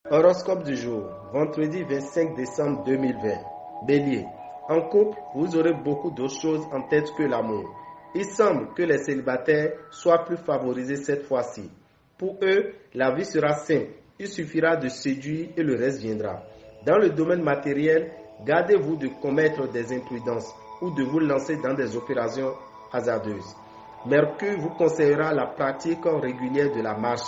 Horoscope du jour, vendredi 25 décembre 2020. Bélier. En couple, vous aurez beaucoup d'autres choses en tête que l'amour. Il semble que les célibataires soient plus favorisés cette fois-ci. Pour eux, la vie sera simple. Il suffira de séduire et le reste viendra. Dans le domaine matériel, gardez-vous de commettre des imprudences ou de vous lancer dans des opérations hasardeuses. Mercure vous conseillera la pratique régulière de la marche.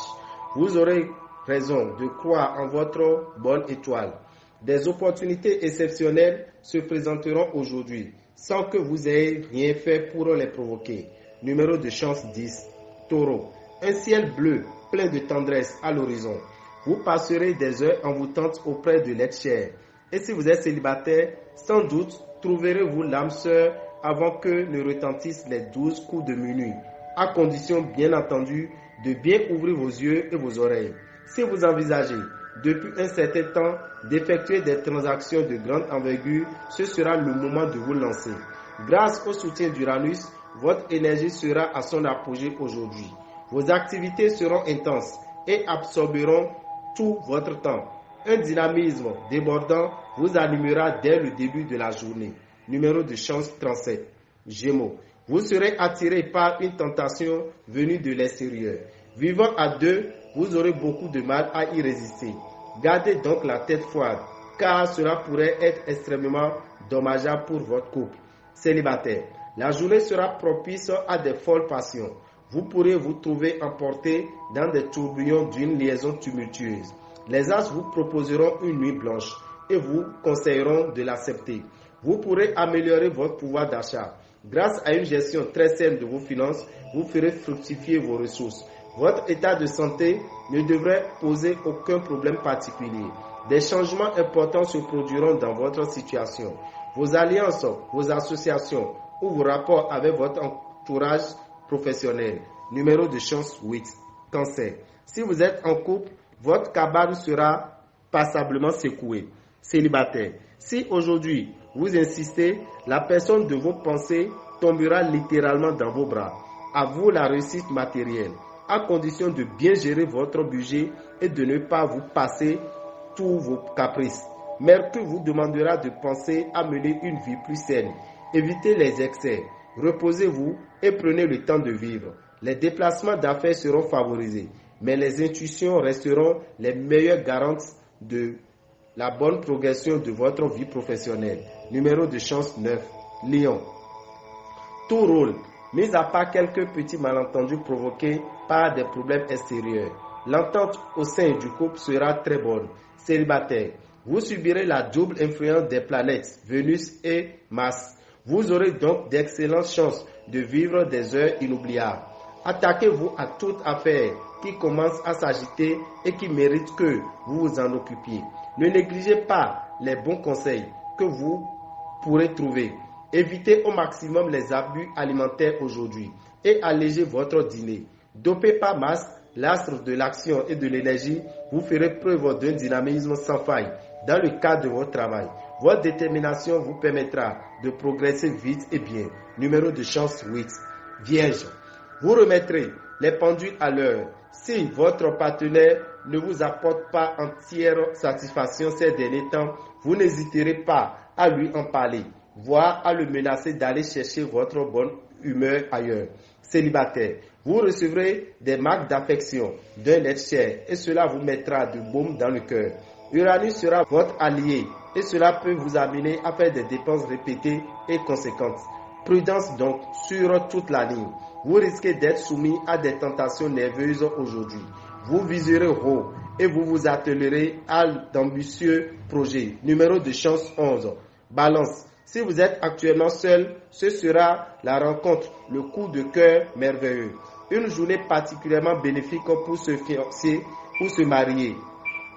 Vous aurez raison de croire en votre bonne étoile. Des opportunités exceptionnelles se présenteront aujourd'hui sans que vous ayez rien fait pour les provoquer. Numéro de chance 10. Taureau. Un ciel bleu plein de tendresse à l'horizon. Vous passerez des heures envoûtantes auprès de l'être cher. Et si vous êtes célibataire, sans doute trouverez-vous l'âme sœur avant que ne retentissent les 12 coups de minuit, à condition bien entendu de bien ouvrir vos yeux et vos oreilles. Si vous envisagez depuis un certain temps d'effectuer des transactions de grande envergure, ce sera le moment de vous lancer. Grâce au soutien d'Uranus, votre énergie sera à son apogée aujourd'hui. Vos activités seront intenses et absorberont tout votre temps. Un dynamisme débordant vous animera dès le début de la journée. Numéro de chance 37. Gémeaux. Vous serez attiré par une tentation venue de l'extérieur. Vivant à deux, vous aurez beaucoup de mal à y résister. Gardez donc la tête froide, car cela pourrait être extrêmement dommageable pour votre couple. Célibataire. La journée sera propice à des folles passions. Vous pourrez vous trouver emporté dans des tourbillons d'une liaison tumultueuse. Les as vous proposeront une nuit blanche et vous conseilleront de l'accepter. Vous pourrez améliorer votre pouvoir d'achat. Grâce à une gestion très saine de vos finances, vous ferez fructifier vos ressources. Votre état de santé ne devrait poser aucun problème particulier. Des changements importants se produiront dans votre situation. Vos alliances, vos associations ou vos rapports avec votre entourage professionnel. Numéro de chance 8. Cancer. Si vous êtes en couple, votre cabane sera passablement secouée. Célibataire. Si aujourd'hui vous insistez, la personne de vos pensées tombera littéralement dans vos bras. À vous la réussite matérielle, à condition de bien gérer votre budget et de ne pas vous passer tous vos caprices. Mercure vous demandera de penser à mener une vie plus saine. Évitez les excès, reposez-vous et prenez le temps de vivre. Les déplacements d'affaires seront favorisés, mais les intuitions resteront les meilleures garantes de la bonne progression de votre vie professionnelle. Numéro de chance 9. Lion. Tout roule, mis à part quelques petits malentendus provoqués par des problèmes extérieurs. L'entente au sein du couple sera très bonne. Célibataire. Vous subirez la double influence des planètes, Vénus et Mars. Vous aurez donc d'excellentes chances de vivre des heures inoubliables. Attaquez-vous à toute affaire qui commence à s'agiter et qui mérite que vous vous en occupiez. Ne négligez pas les bons conseils que vous pourrez trouver. Évitez au maximum les abus alimentaires aujourd'hui et allégez votre dîner. Dopé par Mars, l'astre de l'action et de l'énergie, vous ferez preuve d'un dynamisme sans faille dans le cadre de votre travail. Votre détermination vous permettra de progresser vite et bien. Numéro de chance 8. Vierge. Vous remettrez les pendules à l'heure. Si votre partenaire ne vous apporte pas entière satisfaction ces derniers temps, vous n'hésiterez pas à lui en parler, voire à le menacer d'aller chercher votre bonne humeur ailleurs. Célibataire, vous recevrez des marques d'affection d'un être cher et cela vous mettra du baume dans le cœur. Uranus sera votre allié et cela peut vous amener à faire des dépenses répétées et conséquentes. Prudence donc sur toute la ligne. Vous risquez d'être soumis à des tentations nerveuses aujourd'hui. Vous viserez haut et vous vous attellerez à d'ambitieux projets. Numéro de chance 11. Balance. Si vous êtes actuellement seul, ce sera la rencontre, le coup de cœur merveilleux. Une journée particulièrement bénéfique pour se fiancer ou se marier.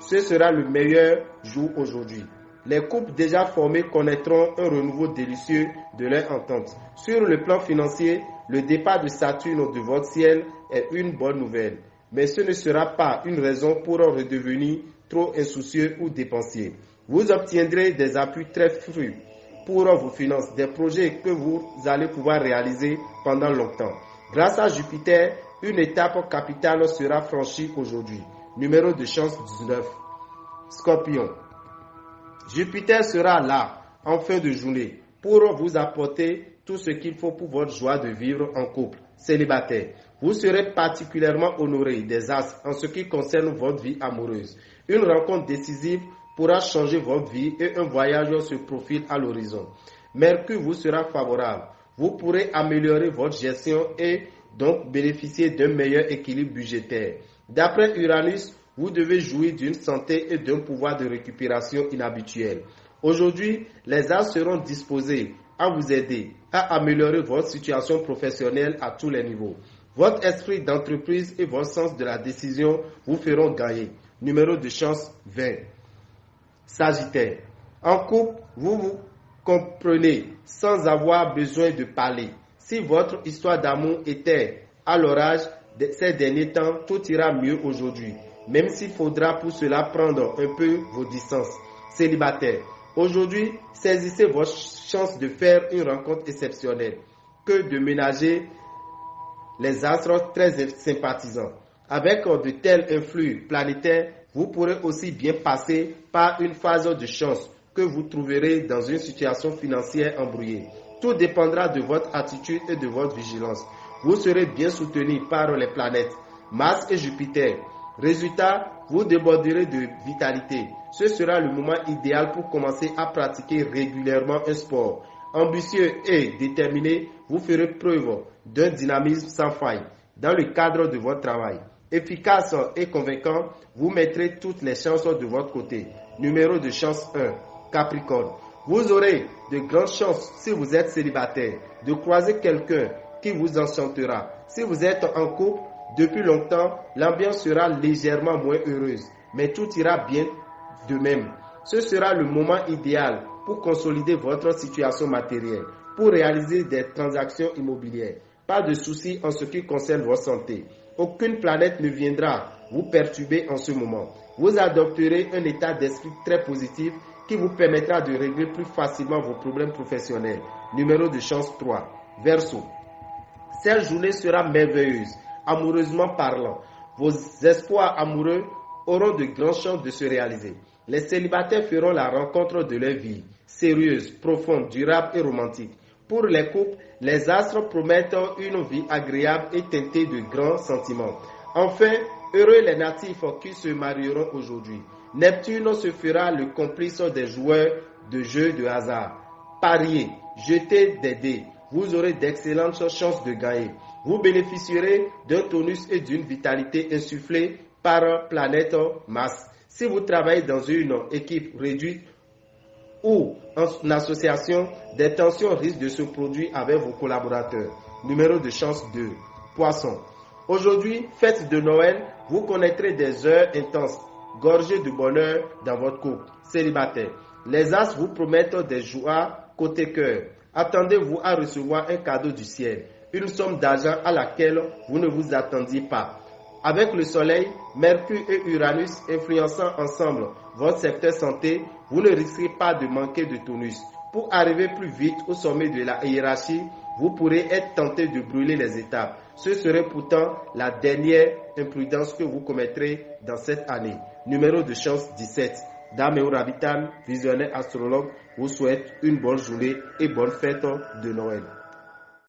Ce sera le meilleur jour aujourd'hui. Les couples déjà formés connaîtront un renouveau délicieux de leur entente. Sur le plan financier, le départ de Saturne de votre ciel est une bonne nouvelle. Mais ce ne sera pas une raison pour redevenir trop insoucieux ou dépensier. Vous obtiendrez des appuis très fruits pour vos finances, des projets que vous allez pouvoir réaliser pendant longtemps. Grâce à Jupiter, une étape capitale sera franchie aujourd'hui. Numéro de chance 19. Scorpion. Jupiter sera là en fin de journée pour vous apporter tout ce qu'il faut pour votre joie de vivre en couple. Célibataire. Vous serez particulièrement honoré des astres en ce qui concerne votre vie amoureuse. Une rencontre décisive pourra changer votre vie et un voyage se profile à l'horizon. Mercure vous sera favorable. Vous pourrez améliorer votre gestion et donc bénéficier d'un meilleur équilibre budgétaire. D'après Uranus, vous devez jouir d'une santé et d'un pouvoir de récupération inhabituel. Aujourd'hui, les astres seront disposés à vous aider à améliorer votre situation professionnelle à tous les niveaux. Votre esprit d'entreprise et votre sens de la décision vous feront gagner. Numéro de chance 20. Sagittaire. En couple, vous vous comprenez sans avoir besoin de parler. Si votre histoire d'amour était à l'orage ces derniers temps, tout ira mieux aujourd'hui, même s'il faudra pour cela prendre un peu vos distances. Célibataire. Aujourd'hui, saisissez votre chance de faire une rencontre exceptionnelle que de ménager les astres très sympathisants. Avec de tels influx planétaires, vous pourrez aussi bien passer par une phase de chance que vous trouverez dans une situation financière embrouillée. Tout dépendra de votre attitude et de votre vigilance. Vous serez bien soutenu par les planètes Mars et Jupiter. Résultat, vous déborderez de vitalité. Ce sera le moment idéal pour commencer à pratiquer régulièrement un sport. Ambitieux et déterminé, vous ferez preuve d'un dynamisme sans faille dans le cadre de votre travail. Efficace et convaincant, vous mettrez toutes les chances de votre côté. Numéro de chance 1, Capricorne. Vous aurez de grandes chances, si vous êtes célibataire, de croiser quelqu'un qui vous enchantera. Si vous êtes en couple, depuis longtemps, l'ambiance sera légèrement moins heureuse, mais tout ira bien de même. Ce sera le moment idéal pour consolider votre situation matérielle, pour réaliser des transactions immobilières. Pas de soucis en ce qui concerne votre santé. Aucune planète ne viendra vous perturber en ce moment. Vous adopterez un état d'esprit très positif qui vous permettra de régler plus facilement vos problèmes professionnels. Numéro de chance 3. Verseau. Cette journée sera merveilleuse, amoureusement parlant. Vos espoirs amoureux auront de grandes chances de se réaliser. Les célibataires feront la rencontre de leur vie, sérieuse, profonde, durable et romantique. Pour les couples, les astres promettent une vie agréable et teintée de grands sentiments. Enfin, heureux les natifs qui se marieront aujourd'hui. Neptune se fera le complice des joueurs de jeux de hasard. Pariez, jetez des dés. Vous aurez d'excellentes chances de gagner. Vous bénéficierez d'un tonus et d'une vitalité insufflée par planète Mars. Si vous travaillez dans une équipe réduite ou en association, des tensions risquent de se produire avec vos collaborateurs. Numéro de chance 2. Poisson. Aujourd'hui, fête de Noël, vous connaîtrez des heures intenses, gorgées de bonheur dans votre couple. Célibataire. Les astres vous promettent des joies côté cœur. Attendez-vous à recevoir un cadeau du ciel, une somme d'argent à laquelle vous ne vous attendiez pas. Avec le Soleil, Mercure et Uranus influençant ensemble votre secteur santé, vous ne risquerez pas de manquer de tonus. Pour arriver plus vite au sommet de la hiérarchie, vous pourrez être tenté de brûler les étapes. Ce serait pourtant la dernière imprudence que vous commettrez dans cette année. Numéro de chance 17. Dame et Rabitan, visionnaire astrologue, vous souhaite une bonne journée et bonne fête de Noël.